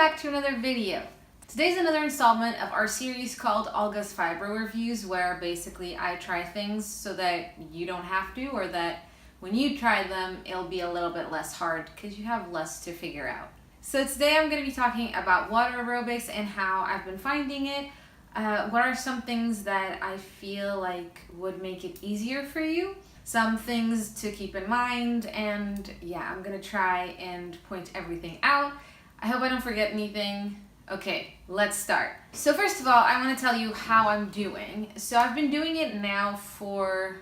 back to another video. Today's another installment of our series called Olga's Fibro Reviews, where basically I try things so that you don't have to, or that when you try them, it'll be a little bit less hard because you have less to figure out. So today I'm going to be talking about water aerobics and how I've been finding it. What are some things that I feel like would make it easier for you? Some things to keep in mind, and yeah, I'm going to try and point everything out. I hope I don't forget anything. Okay, let's start. So first of all, I want to tell you how I'm doing. So I've been doing it now for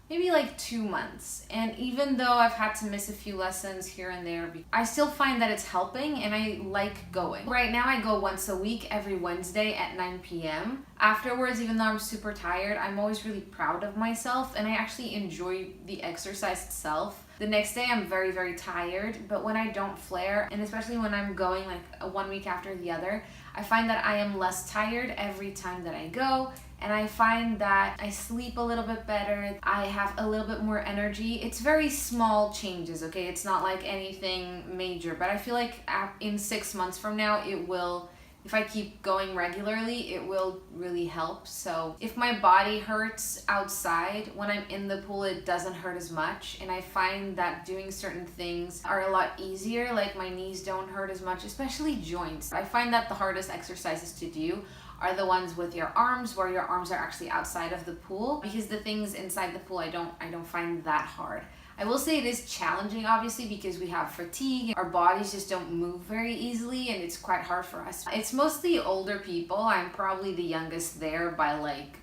maybe like 2 months, and even though I've had to miss a few lessons here and there, I still find that it's helping and I like going. Right now I go once a week, every Wednesday at 9 p.m. Afterwards, even though I'm super tired, I'm always really proud of myself and I actually enjoy the exercise itself. The next day I'm very, very tired, but when I don't flare, and especially when I'm going like 1 week after the other, I find that I am less tired every time that I go. And I find that I sleep a little bit better, I have a little bit more energy. It's very small changes, okay? It's not like anything major, but I feel like in 6 months from now, it will, if I keep going regularly, it will really help. So if my body hurts outside, when I'm in the pool, it doesn't hurt as much. And I find that doing certain things are a lot easier, like my knees don't hurt as much, especially joints. I find that the hardest exercises to do are the ones with your arms, where your arms are actually outside of the pool, because the things inside the pool I don't find that hard. I will say it is challenging, obviously, because we have fatigue. Our bodies just don't move very easily and it's quite hard for us. It's mostly older people. I'm probably the youngest there by like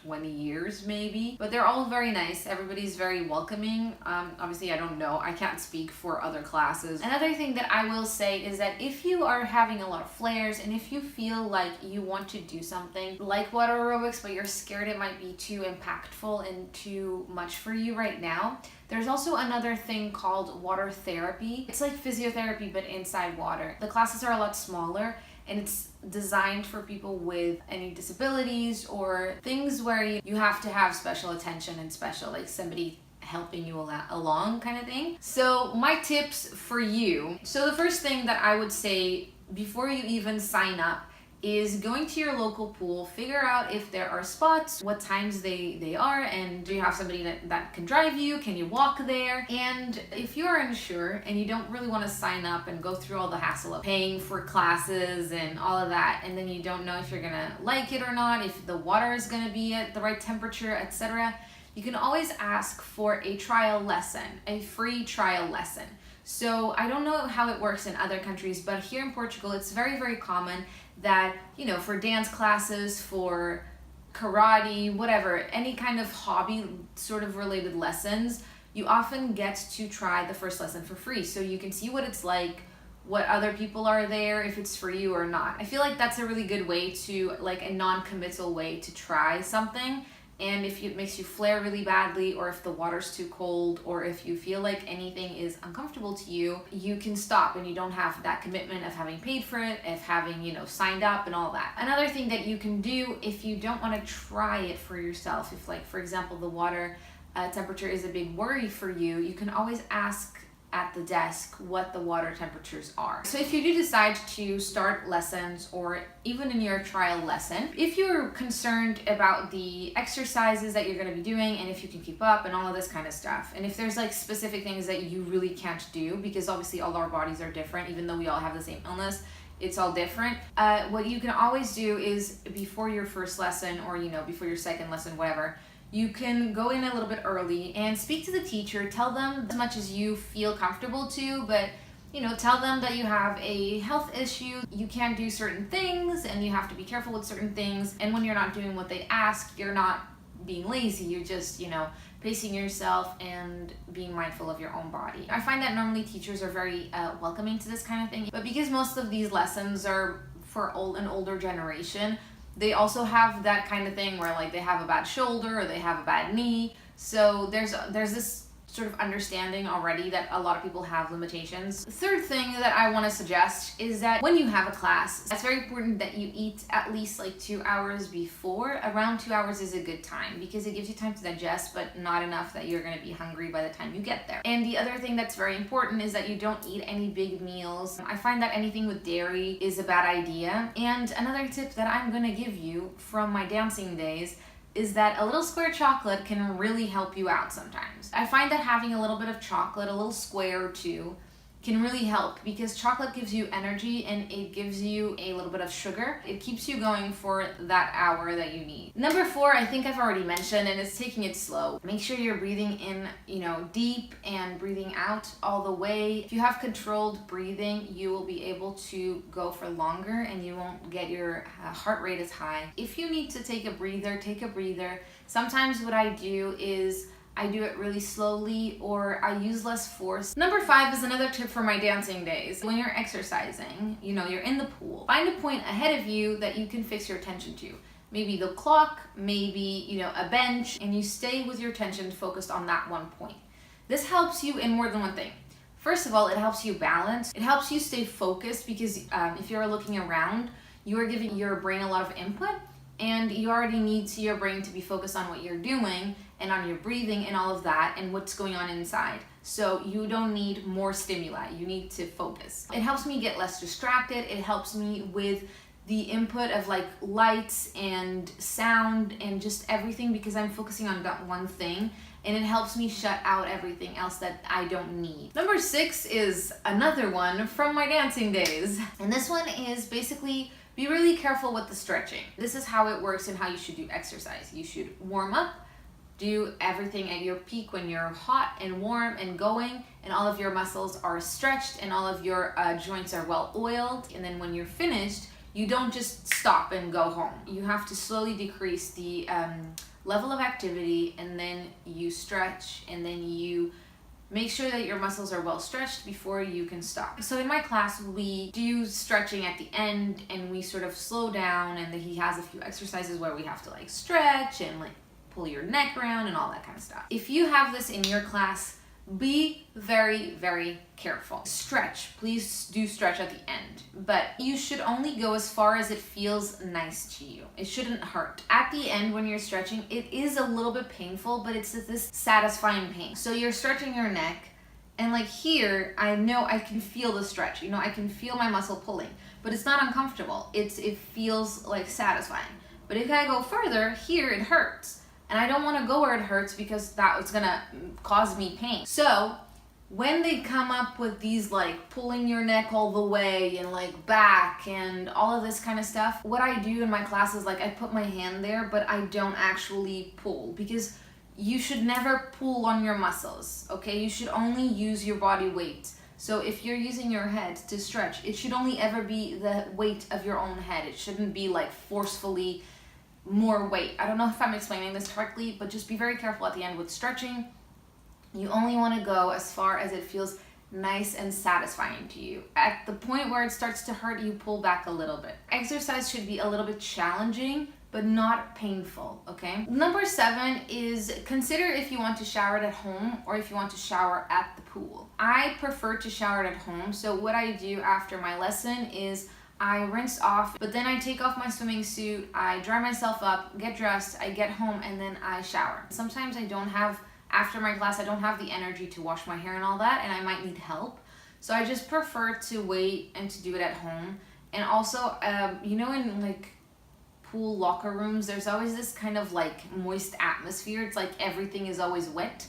20 years maybe, but they're all very nice. Everybody's very welcoming. Obviously I don't know, I can't speak for other classes. Another thing that I will say is that if you are having a lot of flares and if you feel like you want to do something like water aerobics but you're scared it might be too impactful and too much for you right now, there's also another thing called water therapy. It's like physiotherapy but inside water. The classes are a lot smaller and it's designed for people with any disabilities or things where you have to have special attention and special, like somebody helping you along kind of thing. So my tips for you. So the first thing that I would say before you even sign up is going to your local pool, figure out if there are spots, what times they are, and do you have somebody that can drive you? Can you walk there? And if you're unsure and you don't really want to sign up and go through all the hassle of paying for classes and all of that, and then you don't know if you're gonna like it or not, if the water is gonna be at the right temperature, etc., you can always ask for a trial lesson, a free trial lesson. So I don't know how it works in other countries, but here in Portugal, it's very, very common that, you know, for dance classes, for karate, whatever, any kind of hobby sort of related lessons, you often get to try the first lesson for free. So you can see what it's like, what other people are there, if it's for you or not. I feel like that's a really good way to, like a non-committal way to try something. And if it makes you flare really badly, or if the water's too cold, or if you feel like anything is uncomfortable to you, you can stop and you don't have that commitment of having paid for it, of having, you know, signed up and all that. Another thing that you can do if you don't want to try it for yourself, if like, for example, the water temperature is a big worry for you, you can always ask at the desk what the water temperatures are. So if you do decide to start lessons, or even in your trial lesson, if you're concerned about the exercises that you're going to be doing and if you can keep up and all of this kind of stuff, and if there's like specific things that you really can't do, because obviously all our bodies are different, even though we all have the same illness, it's all different. What you can always do is before your first lesson, or, you know, before your second lesson, whatever, you can go in a little bit early and speak to the teacher, tell them as much as you feel comfortable to, but, you know, tell them that you have a health issue, you can't do certain things, and you have to be careful with certain things, and when you're not doing what they ask, you're not being lazy, you're just, you know, pacing yourself and being mindful of your own body. I find that normally teachers are very welcoming to this kind of thing, but because most of these lessons are for an older generation, they also have that kind of thing where like they have a bad shoulder or they have a bad knee. So there's this sort of understanding already that a lot of people have limitations. The third thing that I want to suggest is that when you have a class, it's very important that you eat at least like 2 hours before. Around 2 hours is a good time because it gives you time to digest, but not enough that you're going to be hungry by the time you get there. And the other thing that's very important is that you don't eat any big meals. I find that anything with dairy is a bad idea. And another tip that I'm going to give you from my dancing days is that a little square chocolate can really help you out sometimes. I find that having a little bit of chocolate, a little square or two, can really help because chocolate gives you energy and it gives you a little bit of sugar. It keeps you going for that hour that you need. Number 4, I think I've already mentioned, and it's taking it slow. Make sure you're breathing in, deep and breathing out all the way. If you have controlled breathing, you will be able to go for longer and you won't get your heart rate as high. If you need to take a breather, take a breather. Sometimes what I do is I do it really slowly or I use less force. Number 5 is another tip for my dancing days. When you're exercising, you're in the pool, find a point ahead of you that you can fix your attention to. Maybe the clock, maybe, a bench, and you stay with your attention focused on that one point. This helps you in more than one thing. First of all, it helps you balance. It helps you stay focused because if you're looking around, you are giving your brain a lot of input and you already need your brain to be focused on what you're doing and on your breathing and all of that and what's going on inside. So you don't need more stimuli, you need to focus. It helps me get less distracted. It helps me with the input of like lights and sound and just everything because I'm focusing on that one thing, and it helps me shut out everything else that I don't need. Number 6 is another one from my dancing days. And this one is basically be really careful with the stretching. This is how it works and how you should do exercise. You should warm up, do everything at your peak when you're hot and warm and going and all of your muscles are stretched and all of your joints are well oiled. And then when you're finished, you don't just stop and go home. You have to slowly decrease the level of activity, and then you stretch, and then you make sure that your muscles are well stretched before you can stop. So in my class, we do stretching at the end and we sort of slow down, and then he has a few exercises where we have to like stretch and like pull your neck around and all that kind of stuff. If you have this in your class, be very, very careful. Stretch, please do stretch at the end, but you should only go as far as it feels nice to you. It shouldn't hurt. At the end when you're stretching, it is a little bit painful, but it's this satisfying pain. So you're stretching your neck, and like here, I know I can feel the stretch. I can feel my muscle pulling, but it's not uncomfortable. It feels like satisfying. But if I go further, here it hurts. And I don't want to go where it hurts because that is going to cause me pain. So when they come up with these like pulling your neck all the way and like back and all of this kind of stuff, what I do in my class is like I put my hand there, but I don't actually pull, because you should never pull on your muscles, okay? You should only use your body weight. So if you're using your head to stretch, it should only ever be the weight of your own head. It shouldn't be like forcefully more weight. I don't know if I'm explaining this correctly, but just be very careful at the end with stretching. You only want to go as far as it feels nice and satisfying to you. At the point where it starts to hurt, you pull back a little bit. Exercise should be a little bit challenging, but not painful, okay? Number 7 is consider if you want to shower at home or if you want to shower at the pool. I prefer to shower at home, so what I do after my lesson is I rinse off, but then I take off my swimming suit, I dry myself up, get dressed, I get home, and then I shower. Sometimes after my class, I don't have the energy to wash my hair and all that, and I might need help. So I just prefer to wait and to do it at home. And also, in like pool locker rooms, there's always this kind of like moist atmosphere. It's like everything is always wet.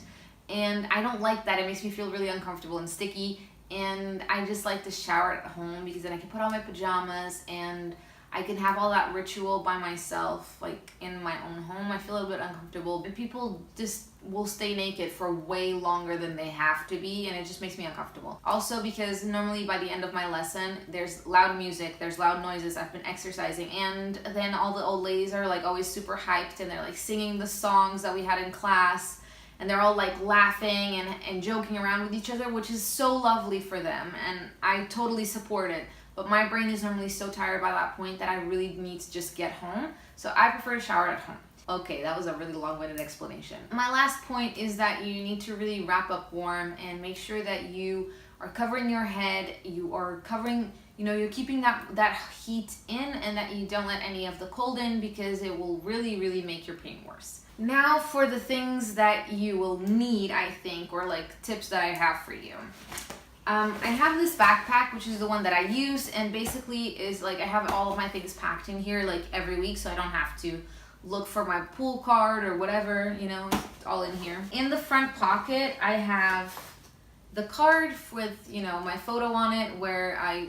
And I don't like that. It makes me feel really uncomfortable and sticky. And I just like to shower at home because then I can put on my pajamas and I can have all that ritual by myself, like in my own home. I feel a little bit uncomfortable, but people just will stay naked for way longer than they have to be, and it just makes me uncomfortable. Also because normally by the end of my lesson, there's loud music, there's loud noises, I've been exercising, and then all the old ladies are like always super hyped and they're like singing the songs that we had in class. And they're all like laughing and joking around with each other, which is so lovely for them. And I totally support it. But my brain is normally so tired by that point that I really need to just get home. So I prefer to shower at home. Okay, that was a really long-winded explanation. My last point is that you need to really wrap up warm and make sure that you are covering your head, you are covering, you're keeping that heat in, and that you don't let any of the cold in, because it will really, really make your pain worse. Now for the things that you will need, I think, or like tips that I have for you. I have this backpack, which is the one that I use, and basically is like I have all of my things packed in here like every week, so I don't have to look for my pool card or whatever, it's all in here. In the front pocket, I have the card with, my photo on it, where I,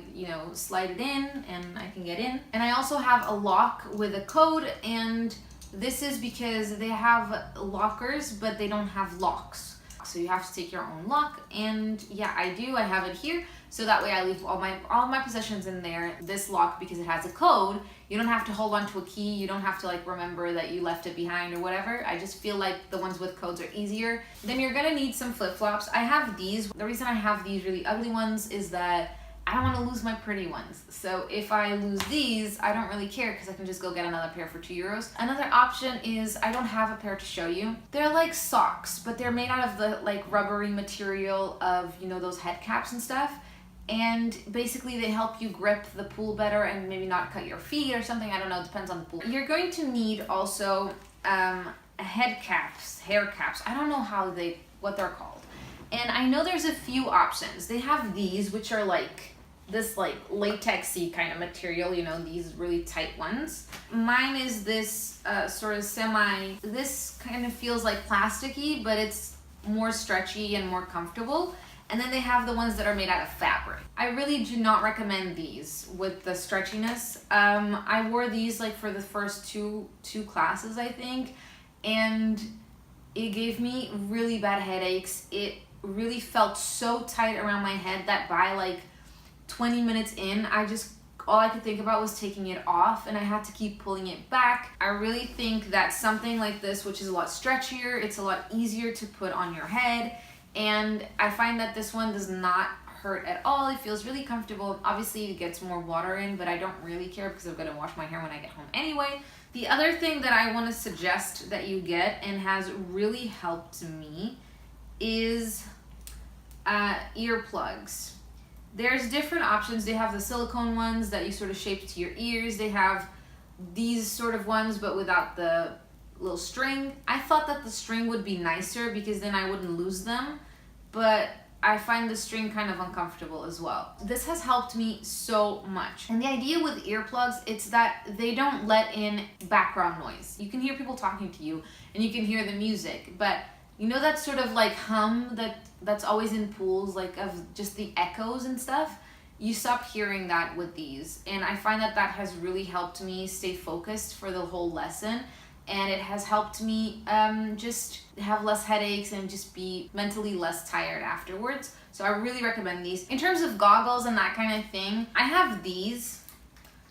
slide it in and I can get in. And I also have a lock with a code, and this is because they have lockers, but they don't have locks. So you have to take your own lock, and yeah, I do. I have it here, so that way I leave all my possessions in there. This lock, because it has a code, you don't have to hold on to a key. You don't have to like remember that you left it behind or whatever. I just feel like the ones with codes are easier. Then you're gonna need some flip-flops. I have these. The reason I have these really ugly ones is that I don't want to lose my pretty ones. So if I lose these, I don't really care, because I can just go get another pair for €2. Another option is, I don't have a pair to show you. They're like socks, but they're made out of the like rubbery material of, those head caps and stuff. And basically they help you grip the pool better and maybe not cut your feet or something. I don't know, it depends on the pool. You're going to need also hair caps. I don't know what they're called. And I know there's a few options. They have these, which are like this like latexy kind of material, these really tight ones. Mine is this sort of this kind of feels like plasticky, but it's more stretchy and more comfortable. And then they have the ones that are made out of fabric. I really do not recommend these with the stretchiness. I wore these like for the first two classes, I think, and it gave me really bad headaches. It really felt so tight around my head that by like 20 minutes in, all I could think about was taking it off, and I had to keep pulling it back. I really think that something like this, which is a lot stretchier, it's a lot easier to put on your head, and I find that this one does not hurt at all. It feels really comfortable. Obviously it gets more water in, but I don't really care because I'm gonna wash my hair when I get home anyway. The other thing that I want to suggest that you get, and has really helped me, is earplugs. There's different options. They have the silicone ones that you sort of shape to your ears. They have these sort of ones, but without the little string. I thought that the string would be nicer because then I wouldn't lose them, but I find the string kind of uncomfortable as well. This has helped me so much. And the idea with earplugs, it's that they don't let in background noise. You can hear people talking to you and you can hear the music, but that sort of like hum that's always in pools, like of just the echoes and stuff? You stop hearing that with these. And I find that has really helped me stay focused for the whole lesson. And it has helped me just have less headaches and just be mentally less tired afterwards. So I really recommend these. In terms of goggles and that kind of thing, I have these,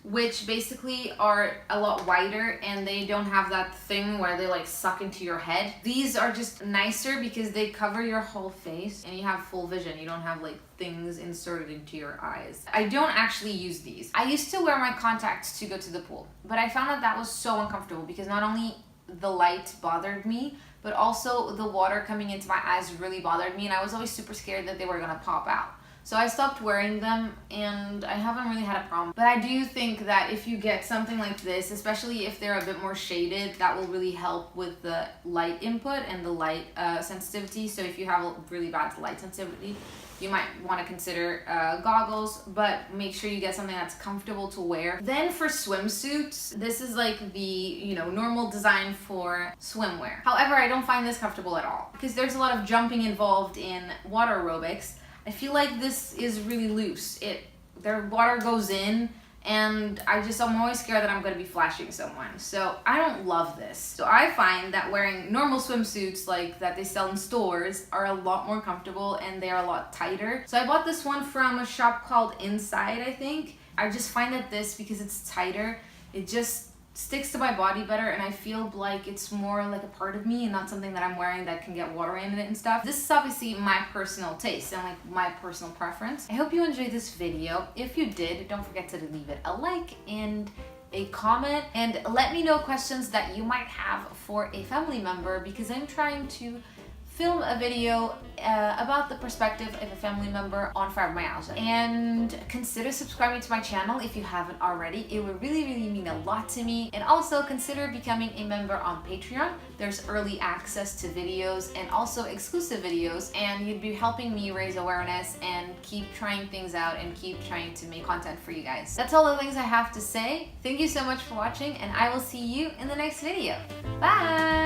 which basically are a lot wider, and they don't have that thing where they like suck into your head. These are just nicer because they cover your whole face and you have full vision. You don't have like things inserted into your eyes. I don't actually use these. I used to wear my contacts to go to the pool, but I found that was so uncomfortable because not only the light bothered me, but also the water coming into my eyes really bothered me, and I was always super scared that they were gonna pop out. So I stopped wearing them, and I haven't really had a problem. But I do think that if you get something like this, especially if they're a bit more shaded, that will really help with the light input and the light sensitivity. So if you have a really bad light sensitivity, you might want to consider goggles, but make sure you get something that's comfortable to wear. Then for swimsuits, this is like the normal design for swimwear. However, I don't find this comfortable at all because there's a lot of jumping involved in water aerobics. I feel like this is really loose. Their water goes in, and I'm always scared that I'm going to be flashing someone. So I don't love this. So I find that wearing normal swimsuits like that they sell in stores are a lot more comfortable, and they are a lot tighter. So I bought this one from a shop called Inside, I think. I just find that this, because it's tighter, it just sticks to my body better, and I feel like it's more like a part of me and not something that I'm wearing that can get water in it and stuff. This is obviously my personal taste and like my personal preference. I hope you enjoyed this video. If you did, don't forget to leave it a like, and a comment and let me know questions that you might have for a family member, because I'm trying to film a video about the perspective of a family member on fibromyalgia. And consider subscribing to my channel if you haven't already. It would really mean a lot to me. And also consider becoming a member on Patreon. There's early access to videos and also exclusive videos, and you'd be helping me raise awareness and keep trying things out and keep trying to make content for you guys. That's all the things I have to say. Thank you so much for watching, and I will see you in the next video. Bye!